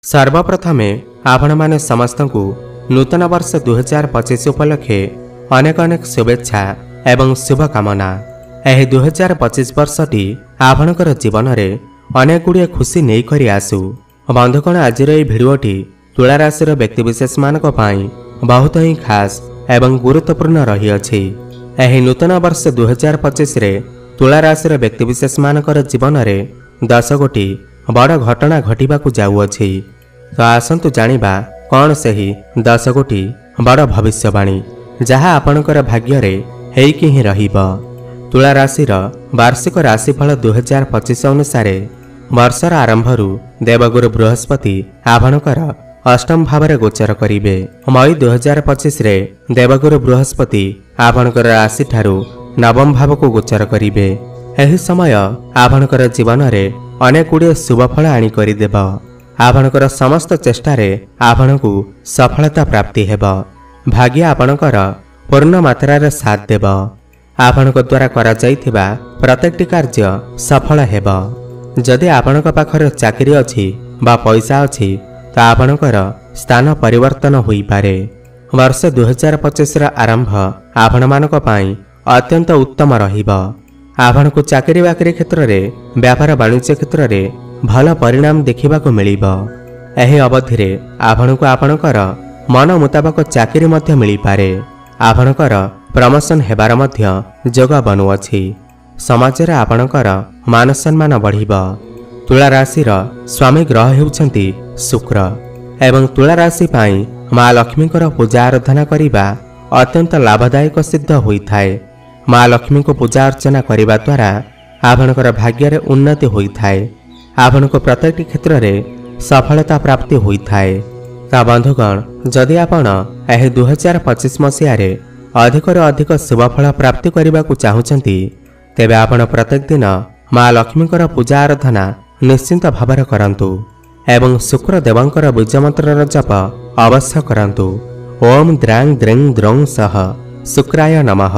सर्वप्रथमे आपण माने समस्तंकु नूतन वर्ष 2025 उपलक्षे अनेक अनेक शुभेच्छा एवं शुभकामना। यह 2025 वर्षटी आपणकर जीवन में अनेक गुड़िया खुशी नहीं करी आसु। बंधुगण आज भिडियोटी तुला राशि व्यक्तिविशेष मानक पई बहुत ही खास एवं गुरुत्वपूर्ण रही अछि। यह नूतन वर्ष 2025 रे तुला राशि व्यक्तिविशेष मानकर जीवन में 10 गोटी बड़ घटना घटिबाकु जाउअछि। तो आसंतु जानिबा कौन सही 10 गोटी बड़ भविष्यवाणी जहाँ आपणकर भाग्य रे हेइकि ही रहिबा। तुला राशिर वार्षिक राशिफल 2025 अनुसार वर्षर आरंभरू देवगुरु बृहस्पति आपणकर अष्टम भाव में गोचर करिवे। मई 2025 रे देवगुरु बृहस्पति आपणकर राशि ठारू नवम भाव को गोचर करिवे। एही समय आपणकर जीवन में अनेक गुड़िए शुभफल आनी करदेव। आपणकर समस्त चेष्टारे आपणकु सफलता प्राप्ति हेब। भाग्य आपणकर पूर्ण मात्रार साथ देव। आपणक द्वारा करा जाइथिबा प्रत्येकटी कार्य सफल हेब। जदि आपणक पाखरे चाकरी अछि बा पैसा अछि तो आपणकर स्थान परिवर्तन होई पारे। वर्ष 2025 रा आरंभ आपण मानक पई अत्यंत उत्तम रहिब। आपणकु चाकरी बाकरी क्षेत्र में व्यापार वाणिज्य क्षेत्र में भल परिणाम देखा मिलिब। एही अवधि रे आपणकु आपणकर मन मुताबक चाकरी मध्य मिली पारे। आपणकर प्रमोशन हेबार मध्य जोग बनुअछि। समाज रे आपणकर मान सम्मान बढ़िब। तुला राशिर स्वामी ग्रह हेउछन्ति शुक्र एवं तुला राशि पाई माँ लक्ष्मीकर पूजा आराधना करिबा अत्यंत लाभदायक सिद्ध होइथाय। माँ लक्ष्मी को पूजा अर्चना करने द्वारा आपणकर भाग्य रे उन्नति होइथाय। आपनको प्रत्येक क्षेत्र में सफलता प्राप्ति होइथाय। ता बंधुगण जदि आपण एही 2025 मसीह अधिक अधिक शुभफल प्राप्ति करने को चाहूँगी तेबे आपण प्रत्येक दिन माँ लक्ष्मीकर पूजा आराधना निश्चिंत भाव करंतु एवं शुक्र देवंकर बीज मंत्र जप अवश्य करंतु। ओम द्रांग द्रिंग द्रौं सह शुक्राय नमः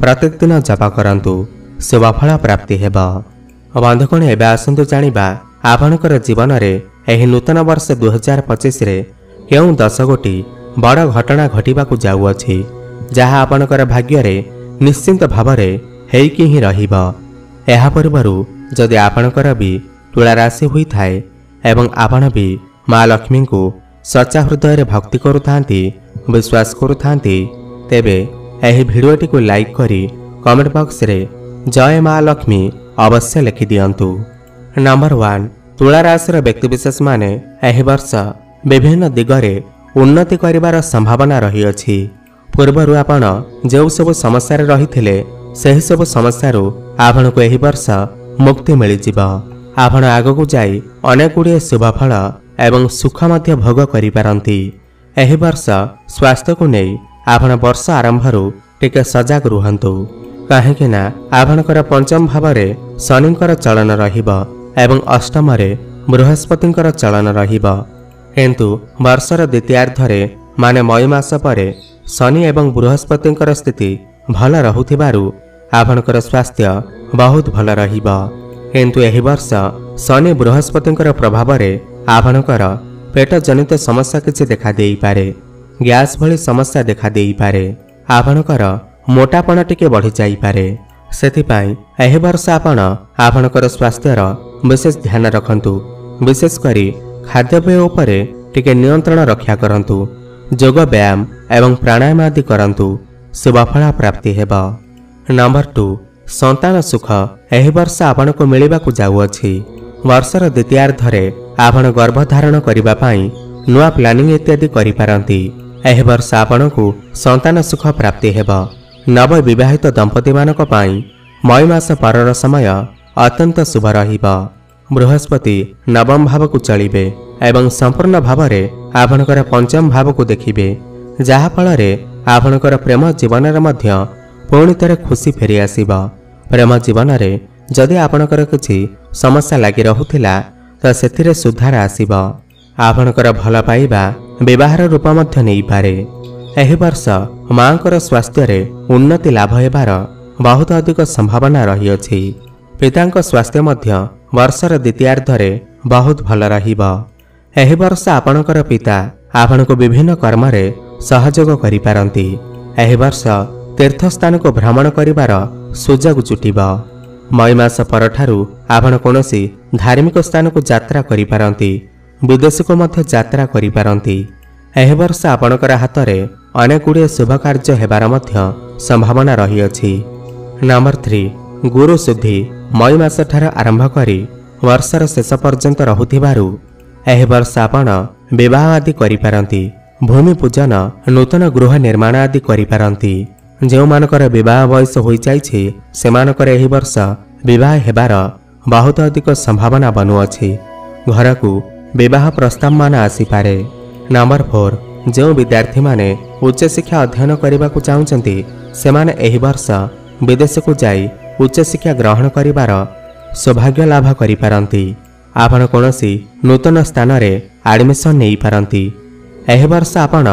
प्रत्येक दिन जप करंतु शुभफल प्राप्ति हेब। बंधुगण एबे आसंतु जानिबा आपणकर जीवन में एही नूतन वर्ष 2025 रे केउं 10 गोटी बड़ घटना घटिबाकु जाउअछि जहाँ आपणकर भाग्य रे निश्चिंत भाव में हेइकि ही रहिब। एहा पूर्वरु जदि आपणकर भी तुला राशि होइथाय एवं आपण भी माँ लक्ष्मी को सच्चा हृदय रे भक्ति करुथांती विश्वास करुथांती तेबे एही भिडियोटी को लाइक करी कमेंट बॉक्स रे जय माँ लक्ष्मी अवश्य लिखि दियंतु। नंबर 1 तुला राशि व्यक्तिविशेष माने एही वर्ष विभिन्न दिगरे उन्नति करिवार संभावना रही अछि। पूर्वरु आपण जो सब समस्या रही सही सब समस्या आपण को एही वर्ष मुक्ति मिल जिबा। आपण आगकु जाई अनेक गुड़िए शुभफल एवं सुख मध्य भोग करि पारंती। एही वर्ष स्वास्थ्य को नहीं आपण वर्ष आरंभरू टिके सजग रुहंतु काहेकि ना आपणकर पंचम भाव में शनिंकर चलन रहिब एवं अष्टम रे बृहस्पतिंकर चलन रहिब। किंतु वर्षर द्वितीयार्धरे माने मई मास परे शनि एवं बृहस्पतिंकर स्थिति भल रहुथिबारु आपणकर स्वास्थ्य बहुत भल रहिब। किंतु एही वर्ष शनि बृहस्पतिंकर प्रभाव रे आपणकर पेट जनित समस्या किछि देखा देई पारे। गैस भली समस्या देखा देई पारे। आपणकर मोटापण टिके बढ़ी जाई पारे। सेथिपाई एही वर्ष आपण आपणकर स्वास्थ्यर विशेष ध्यान रखंतु। विशेष करी खाद्यपेय उपरे टिके नियंत्रण रक्षा करंतु। जोग व्यायाम एवं प्राणायाम आदि करंतु शुभफल प्राप्ति हेब। नंबर 2 संतान सुख एही वर्ष आपण को मिलिबाकु जाउअछि। वर्षर द्वितीयार्धरे आपण गर्भधारण करिबा पई नुआ प्लानिंग इत्यादि करि पारंती। एही वर्ष आपण को संतान सुख प्राप्ति हेब। नव विवाहित दंपति मानक पई मई मास परर समय अत्यंत शुभ रहिब। बृहस्पति नवम भाव को चलिबे एवं संपूर्ण भाव में आपणकर पंचम भाव को देखिबे जहा फल रे आपणकर प्रेम जीवन रे मध्य पुणी थे खुशी फेरी आसीब। प्रेम जीवन रे जदि आपणकर किछि समस्या लागि रहुथिला तो सेथिरे सुधार आसीब। आपणकर भल पाइबा विवाहर रूप मध्य नहीं पारे। एही वर्ष मांकर स्वास्थ्य रे उन्नति लाभ हेबार बहुत अधिक संभावना रही अछि। पितांक स्वास्थ्य मध्य वर्षर द्वितीयार्धरे बहुत भल रहिब। ଏହି ବର୍ଷ ଆପଣଙ୍କର ପିତା ଆପଣଙ୍କୁ ବିଭିନ୍ନ କର୍ମରେ ସହଯୋଗ କରିପାରନ୍ତି। ଏହି ବର୍ଷ ତୀର୍ଥସ୍ଥାନକୁ ଭ୍ରମଣ କରିବାର ସୁଯୋଗ ଜୁଟିବ। ମଇ ମାସ ପରଠାରୁ ଆପଣ କୌଣସି ଧାର୍ମିକ ସ୍ଥାନକୁ ଯାତ୍ରା କରିପାରନ୍ତି, ବିଦେଶକୁ ମଧ୍ୟ ଯାତ୍ରା କରିପାରନ୍ତି। ଏହି ବର୍ଷ ଆପଣଙ୍କର ହାତରେ ଅନେକ ଗୁଡ଼ିଏ ଶୁଭ କାର୍ଯ୍ୟ ହେବାର ମଧ୍ୟ ସମ୍ଭାବନା ରହିଅଛି। ନମ୍ବର 3, ଗୁରୁ ଶୁଦ୍ଧି ମଇ ମାସଠାରୁ ଆରମ୍ଭ କରି ବର୍ଷର ଶେଷ ପର୍ଯ୍ୟନ୍ତ ରହୁଥିବାରୁ ଏହି ବର୍ଷ ଆପଣ ବିବାହ ଆଦି କରିପାରନ୍ତି, ଭୂମି ପୂଜନ, ନୂତନ ଗୃହ ନିର୍ମାଣ ଆଦି କରିପାରନ୍ତି। ଯେଉଁମାନଙ୍କର ବିବାହ ବୟସ ହୋଇଯାଇଛି ସେମାନଙ୍କର ଏହି ବର୍ଷ ବିବାହ ହେବାର ବହୁତ ଅଧିକ ସମ୍ଭାବନା ବନୁଅଛି। ଘରକୁ ବିବାହ ପ୍ରସ୍ତାବମାନ ଆସିପାରେ। ନମ୍ବର 4, ଯେଉଁ ବିଦ୍ୟାର୍ଥୀମାନେ ଉଚ୍ଚଶିକ୍ଷା ଅଧ୍ୟୟନ କରିବାକୁ ଚାହୁଁଛନ୍ତି ସେମାନେ ଏହି ବର୍ଷ ବିଦେଶକୁ ଯାଇ ଉଚ୍ଚଶିକ୍ଷା ଗ୍ରହଣ କରିବାର ସୌଭାଗ୍ୟ ଲାଭ କରିପାରନ୍ତି। ଆପଣ କୌଣସି ନୂତନ ସ୍ଥାନରେ ଆଡମିସନ୍ ନେଇପାରନ୍ତି। ଏହି ବର୍ଷ ଆପଣ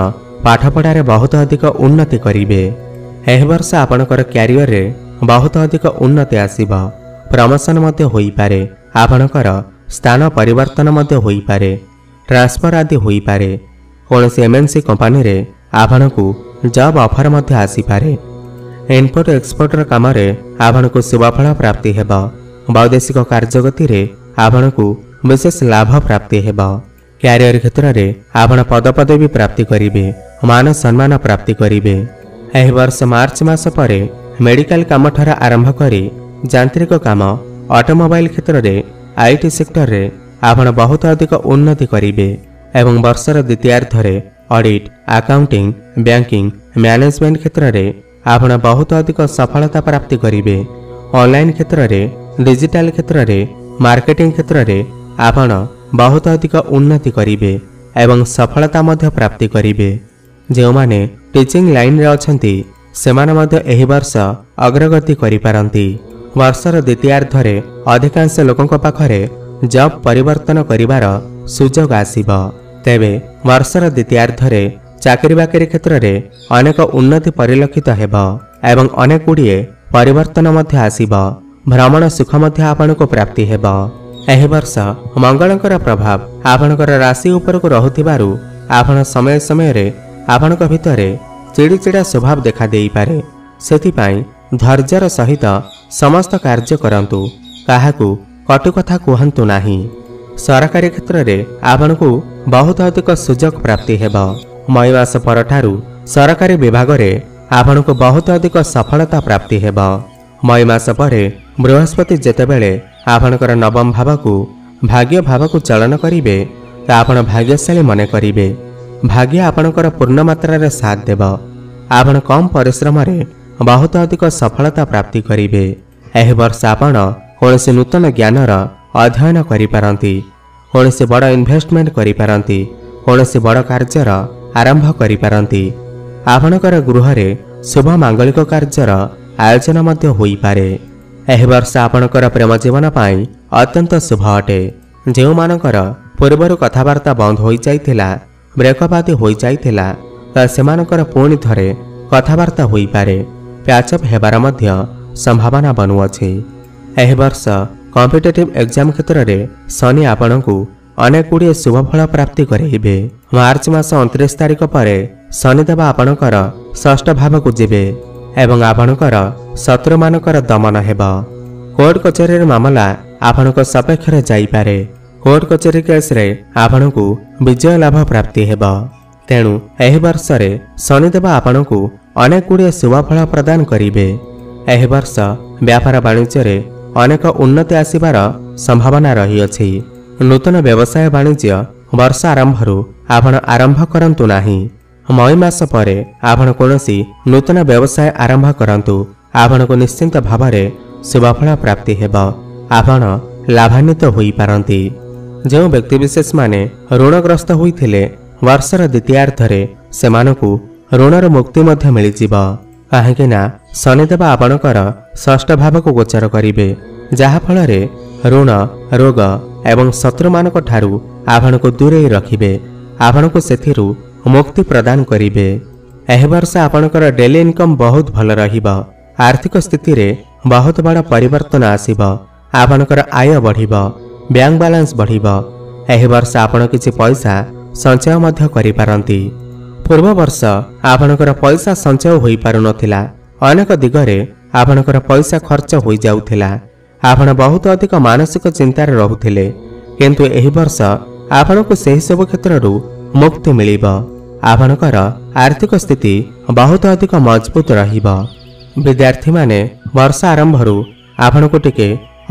ପାଠପଢ଼ାରେ ବହୁତ ଅଧିକ ଉନ୍ନତି କରିବେ। ଏହି ବର୍ଷ ଆପଣଙ୍କର କ୍ୟାରିୟରରେ ବହୁତ ଅଧିକ ଉନ୍ନତି ଆସିବ। ପ୍ରମୋଶନ ମଧ୍ୟ ହୋଇପାରେ। ଆପଣଙ୍କର ସ୍ଥାନ ପରିବର୍ତ୍ତନ ମଧ୍ୟ ହୋଇପାରେ। ଟ୍ରାନ୍ସଫର ଆଦି ହୋଇପାରେ। କୌଣସି MNC କମ୍ପାନୀରେ ଆପଣଙ୍କୁ ଜବ୍ ଅଫର ମଧ୍ୟ ଆସିପାରେ। ଇମ୍ପୋର୍ଟ ଏକ୍ସପୋର୍ଟର କାମରେ ଆପଣଙ୍କୁ ଶୁଭଫଳ ପ୍ରାପ୍ତି ହେବ। ବୈଦେଶିକ କାର୍ଯ୍ୟଗତିରେ ଆପଣଙ୍କୁ ବିଶେଷ ଲାଭ ପ୍ରାପ୍ତି ହେବ। କ୍ୟାରିୟର କ୍ଷେତ୍ରରେ ଆପଣ ପଦପଦବୀ ପ୍ରାପ୍ତି କରିବେ, ମାନ ସମ୍ମାନ ପ୍ରାପ୍ତି କରିବେ। ଏହି ବର୍ଷ ମାର୍ଚ୍ଚ ମାସ ପରେ ମେଡିକାଲ କାମଠାରୁ ଆରମ୍ଭ କରି ଯାନ୍ତ୍ରିକ କାମ, ଅଟୋମୋବାଇଲ କ୍ଷେତ୍ରରେ, IT ସେକ୍ଟରରେ ଆପଣ ବହୁତ ଅଧିକ ଉନ୍ନତି କରିବେ ଏବଂ ବର୍ଷର ଦ୍ୱିତୀୟାର୍ଦ୍ଧରେ ଅଡିଟ୍, ଆକାଉଣ୍ଟିଂ, ବ୍ୟାଙ୍କିଂ, ମ୍ୟାନେଜମେଣ୍ଟ କ୍ଷେତ୍ରରେ ଆପଣ ବହୁତ ଅଧିକ ସଫଳତା ପ୍ରାପ୍ତି କରିବେ। ଅନଲାଇନ କ୍ଷେତ୍ରରେ, ଡିଜିଟାଲ କ୍ଷେତ୍ରରେ, ମାର୍କେଟିଂ କ୍ଷେତ୍ରରେ ଆପଣ ବହୁତ ଅଧିକ ଉନ୍ନତି କରିବେ ଏବଂ ସଫଳତା ମଧ୍ୟ ପ୍ରାପ୍ତି କରିବେ। ଯେଉଁମାନେ ଟିଚିଂ ଲାଇନରେ ଅଛନ୍ତି ସେମାନେ ମଧ୍ୟ ଏହି ବର୍ଷ ଅଗ୍ରଗତି କରିପାରନ୍ତି। ବର୍ଷର ଦ୍ୱିତୀୟାର୍ଦ୍ଧରେ ଅଧିକାଂଶ ଲୋକଙ୍କ ପାଖରେ ଜବ୍ ପରିବର୍ତ୍ତନ କରିବାର ସୁଯୋଗ ଆସିବ। ତେବେ ବର୍ଷର ଦ୍ୱିତୀୟାର୍ଦ୍ଧରେ ଚାକିରି ବାକିରି କ୍ଷେତ୍ରରେ ଅନେକ ଉନ୍ନତି ପରିଲକ୍ଷିତ ହେବ ଏବଂ ଅନେକ ଗୁଡ଼ିଏ ପରିବର୍ତ୍ତନ ମଧ୍ୟ ଆସିବ। ଭ୍ରମଣ ସୁଖ ମଧ୍ୟ ଆପଣଙ୍କୁ ପ୍ରାପ୍ତି ହେବ। ଏହି ବର୍ଷ ମଙ୍ଗଳଙ୍କର ପ୍ରଭାବ ଆପଣଙ୍କର ରାଶି ଉପରକୁ ରହୁଥିବାରୁ ଆପଣ ସମୟ ସମୟରେ ଆପଣଙ୍କ ଭିତରେ ଚିଡ଼ିଚିଡ଼ା ସ୍ୱଭାବ ଦେଖା ଦେଇପାରେ। ସେଥିପାଇଁ ଧୈର୍ଯ୍ୟର ସହିତ ସମସ୍ତ କାର୍ଯ୍ୟ କରନ୍ତୁ, କାହାକୁ କଟୁ କଥା କୁହନ୍ତୁ ନାହିଁ। ସରକାରୀ କ୍ଷେତ୍ରରେ ଆପଣଙ୍କୁ ବହୁତ ଅଧିକ ସୁଯୋଗ ପ୍ରାପ୍ତି ହେବ। ମଇ ମାସ ପରଠାରୁ ସରକାରୀ ବିଭାଗରେ ଆପଣଙ୍କୁ ବହୁତ ଅଧିକ ସଫଳତା ପ୍ରାପ୍ତି ହେବ। ମଇ ମାସ ପରେ ବୃହସ୍ପତି ଯେତେବେଳେ ଆପଣଙ୍କର ନବମ ଭାବକୁ ଭାଗ୍ୟ ଭାବକୁ ଚଳନ କରିବେ ତ ଆପଣ ଭାଗ୍ୟଶାଳୀ ମନେ କରିବେ। ଭାଗ୍ୟ ଆପଣଙ୍କର ପୂର୍ଣ୍ଣ ମାତ୍ରାରେ ସାଥ ଦେବ। ଆପଣ କମ୍ ପରିଶ୍ରମରେ ବହୁତ ଅଧିକ ସଫଳତା ପ୍ରାପ୍ତି କରିବେ। ଏହି ବର୍ଷ ଆପଣ କୌଣସି ନୂତନ ଜ୍ଞାନର ଅଧ୍ୟୟନ କରିପାରନ୍ତି, କୌଣସି ବଡ଼ ଇନଭେଷ୍ଟମେଣ୍ଟ କରିପାରନ୍ତି, କୌଣସି ବଡ଼ କାର୍ଯ୍ୟର ଆରମ୍ଭ କରିପାରନ୍ତି। ଆପଣଙ୍କର ଗୃହରେ ଶୁଭ ମାଙ୍ଗଳିକ କାର୍ଯ୍ୟର ଆୟୋଜନ ମଧ୍ୟ ହୋଇପାରେ। ଏହି ବର୍ଷ ଆପଣଙ୍କର ପ୍ରେମ ଜୀବନ ପାଇଁ ଅତ୍ୟନ୍ତ ଶୁଭ ଅଟେ। ଯେଉଁମାନଙ୍କର ପୂର୍ବରୁ କଥାବାର୍ତ୍ତା ବନ୍ଦ ହୋଇଯାଇଥିଲା, ବ୍ରେକଅପ୍ ଆଦି ହୋଇଯାଇଥିଲା ତ ସେମାନଙ୍କର ପୁଣି ଥରେ କଥାବାର୍ତ୍ତା ହୋଇପାରେ। ପ୍ୟାଚଅପ୍ ହେବାର ମଧ୍ୟ ସମ୍ଭାବନା ବନୁଅଛି। ଏହି ବର୍ଷ କମ୍ପିଟେଟିଭ୍ ଏକ୍ଜାମ କ୍ଷେତ୍ରରେ ଶନି ଆପଣଙ୍କୁ ଅନେକ ଗୁଡ଼ିଏ ଶୁଭଫଳ ପ୍ରାପ୍ତି କରାଇବେ। ମାର୍ଚ୍ଚ ମାସ 29 ତାରିଖ ପରେ ଶନିଦେବ ଆପଣଙ୍କର ଷଷ୍ଠ ଭାବକୁ ଯିବେ ଏବଂ ଆପଣଙ୍କର ଶତ୍ରୁମାନଙ୍କର ଦମନ ହେବ। କୋର୍ଟ କଚେରୀର ମାମଲା ଆପଣଙ୍କ ସପକ୍ଷରେ ଯାଇପାରେ। କୋର୍ଟ କଚେରୀ କେସ୍ରେ ଆପଣଙ୍କୁ ବିଜୟ ଲାଭ ପ୍ରାପ୍ତି ହେବ। ତେଣୁ ଏହି ବର୍ଷରେ ଶନିଦେବ ଆପଣଙ୍କୁ ଅନେକ ଗୁଡ଼ିଏ ଶୁଭଫଳ ପ୍ରଦାନ କରିବେ। ଏହି ବର୍ଷ ବ୍ୟାପାର ବାଣିଜ୍ୟରେ ଅନେକ ଉନ୍ନତି ଆସିବାର ସମ୍ଭାବନା ରହିଅଛି। ନୂତନ ବ୍ୟବସାୟ ବାଣିଜ୍ୟ ବର୍ଷ ଆରମ୍ଭରୁ ଆପଣ ଆରମ୍ଭ କରନ୍ତୁ ନାହିଁ। ମଇ ମାସ ପରେ ଆପଣ କୌଣସି ନୂତନ ବ୍ୟବସାୟ ଆରମ୍ଭ କରନ୍ତୁ, ଆପଣଙ୍କୁ ନିଶ୍ଚିନ୍ତ ଭାବରେ ଶୁଭଫଳ ପ୍ରାପ୍ତି ହେବ। ଆପଣ ଲାଭାନ୍ୱିତ ହୋଇପାରନ୍ତି। ଯେଉଁ ବ୍ୟକ୍ତିବିଶେଷମାନେ ଋଣଗ୍ରସ୍ତ ହୋଇଥିଲେ ବର୍ଷର ଦ୍ୱିତୀୟାର୍ଦ୍ଧରେ ସେମାନଙ୍କୁ ଋଣର ମୁକ୍ତି ମଧ୍ୟ ମିଳିଯିବ। କାହିଁକି ନା ଶନିଦେବ ଆପଣଙ୍କର ଷଷ୍ଠ ଭାବକୁ ଗୋଚର କରିବେ, ଯାହାଫଳରେ ଋଣ, ରୋଗ ଏବଂ ଶତ୍ରୁମାନଙ୍କ ଠାରୁ ଆପଣଙ୍କୁ ଦୂରେଇ ରଖିବେ। ଆପଣଙ୍କୁ ସେଥିରୁ ମୁକ୍ତି ପ୍ରଦାନ କରିବେ। ଏହି ବର୍ଷ ଆପଣଙ୍କର ଡେଲି ଇନକମ୍ ବହୁତ ଭଲ ରହିବ। ଆର୍ଥିକ ସ୍ଥିତିରେ ବହୁତ ବଡ଼ ପରିବର୍ତ୍ତନ ଆସିବ। ଆପଣଙ୍କର ଆୟ ବଢ଼ିବ, ବ୍ୟାଙ୍କ ବାଲାନ୍ସ ବଢ଼ିବ। ଏହି ବର୍ଷ ଆପଣ କିଛି ପଇସା ସଞ୍ଚୟ ମଧ୍ୟ କରିପାରନ୍ତି। ପୂର୍ବ ବର୍ଷ ଆପଣଙ୍କର ପଇସା ସଞ୍ଚୟ ହୋଇପାରୁନଥିଲା। ଅନେକ ଦିଗରେ ଆପଣଙ୍କର ପଇସା ଖର୍ଚ୍ଚ ହୋଇଯାଉଥିଲା। ଆପଣ ବହୁତ ଅଧିକ ମାନସିକ ଚିନ୍ତାରେ ରହୁଥିଲେ, କିନ୍ତୁ ଏହି ବର୍ଷ ଆପଣଙ୍କୁ ସେହି ସବୁ କ୍ଷେତ୍ରରୁ ମୁକ୍ତି ମିଳିବ। ଆପଣଙ୍କର ଆର୍ଥିକ ସ୍ଥିତି ବହୁତ ଅଧିକ ମଜବୁତ ରହିବ। ବିଦ୍ୟାର୍ଥୀମାନେ ବର୍ଷ ଆରମ୍ଭରୁ ଆପଣଙ୍କୁ ଟିକେ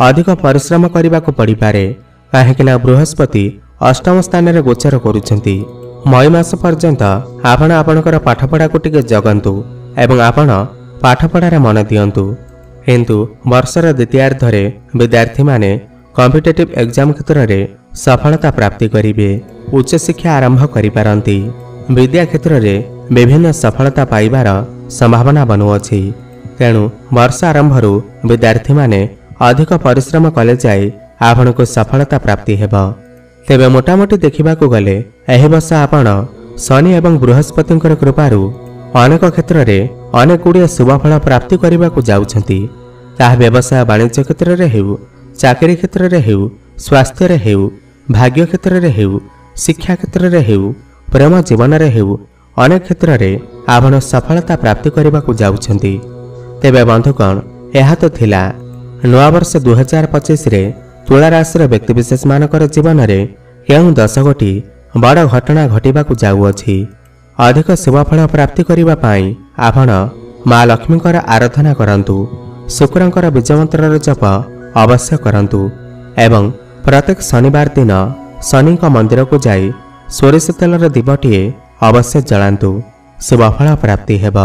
ଅଧିକ ପରିଶ୍ରମ କରିବାକୁ ପଡ଼ିପାରେ, କାହିଁକିନା ବୃହସ୍ପତି ଅଷ୍ଟମ ସ୍ଥାନରେ ଗୋଚର କରୁଛନ୍ତି। ମଇ ମାସ ପର୍ଯ୍ୟନ୍ତ ଆପଣ ଆପଣଙ୍କର ପାଠପଢ଼ାକୁ ଟିକେ ଜଗନ୍ତୁ ଏବଂ ଆପଣ ପାଠପଢ଼ାରେ ମନ ଦିଅନ୍ତୁ। କିନ୍ତୁ ବର୍ଷର ଦ୍ୱିତୀୟାର୍ଦ୍ଧରେ ବିଦ୍ୟାର୍ଥୀମାନେ କମ୍ପିଟେଟିଭ୍ ଏକ୍ଜାମ କ୍ଷେତ୍ରରେ ସଫଳତା ପ୍ରାପ୍ତି କରିବେ। ଉଚ୍ଚଶିକ୍ଷା ଆରମ୍ଭ କରିପାରନ୍ତି। ବିଦ୍ୟା କ୍ଷେତ୍ରରେ ବିଭିନ୍ନ ସଫଳତା ପାଇବାର ସମ୍ଭାବନା ବନୁଅଛି। ତେଣୁ ବର୍ଷ ଆରମ୍ଭରୁ ବିଦ୍ୟାର୍ଥୀମାନେ ଅଧିକ ପରିଶ୍ରମ କଲେ ଯାଇ ଆପଣଙ୍କୁ ସଫଳତା ପ୍ରାପ୍ତି ହେବ। ତେବେ ମୋଟାମୋଟି ଦେଖିବାକୁ ଗଲେ ଏହି ବର୍ଷ ଆପଣ ଶନି ଏବଂ ବୃହସ୍ପତିଙ୍କର କୃପାରୁ ଅନେକ କ୍ଷେତ୍ରରେ ଅନେକ ଗୁଡ଼ିଏ ଶୁଭଫଳ ପ୍ରାପ୍ତି କରିବାକୁ ଯାଉଛନ୍ତି। ତାହା ବ୍ୟବସାୟ ବାଣିଜ୍ୟ କ୍ଷେତ୍ରରେ ହେଉ, ଚାକିରି କ୍ଷେତ୍ରରେ ହେଉ, ସ୍ୱାସ୍ଥ୍ୟରେ ହେଉ, ଭାଗ୍ୟ କ୍ଷେତ୍ରରେ ହେଉ, ଶିକ୍ଷା କ୍ଷେତ୍ରରେ ହେଉ, ପ୍ରେମ ଜୀବନରେ ହେଉ, ଅନେକ କ୍ଷେତ୍ରରେ ଆପଣ ସଫଳତା ପ୍ରାପ୍ତି କରିବାକୁ ଯାଉଛନ୍ତି। ତେବେ ବନ୍ଧୁଗଣ, ଏହା ତ ଥିଲା ନୂଆବର୍ଷ 2025ରେ ତୁଳା ରାଶିର ବ୍ୟକ୍ତିବିଶେଷମାନଙ୍କର ଜୀବନରେ କେଉଁ 10 ଗୋଟି ବଡ଼ ଘଟଣା ଘଟିବାକୁ ଯାଉଅଛି। ଅଧିକ ଶୁଭଫଳ ପ୍ରାପ୍ତି କରିବା ପାଇଁ ଆପଣ ମା ଲକ୍ଷ୍ମୀଙ୍କର ଆରାଧନା କରନ୍ତୁ, ଶୁକ୍ରଙ୍କର ବୀଜମନ୍ତ୍ରର ଜପ ଅବଶ୍ୟ କରନ୍ତୁ ଏବଂ ପ୍ରତ୍ୟେକ ଶନିବାର ଦିନ ଶନିଙ୍କ ମନ୍ଦିରକୁ ଯାଇ ସୋରିଷ ତେଲର ଦୀପଟିଏ ଅବଶ୍ୟ ଜଳାନ୍ତୁ। ଶୁଭଫଳ ପ୍ରାପ୍ତି ହେବ।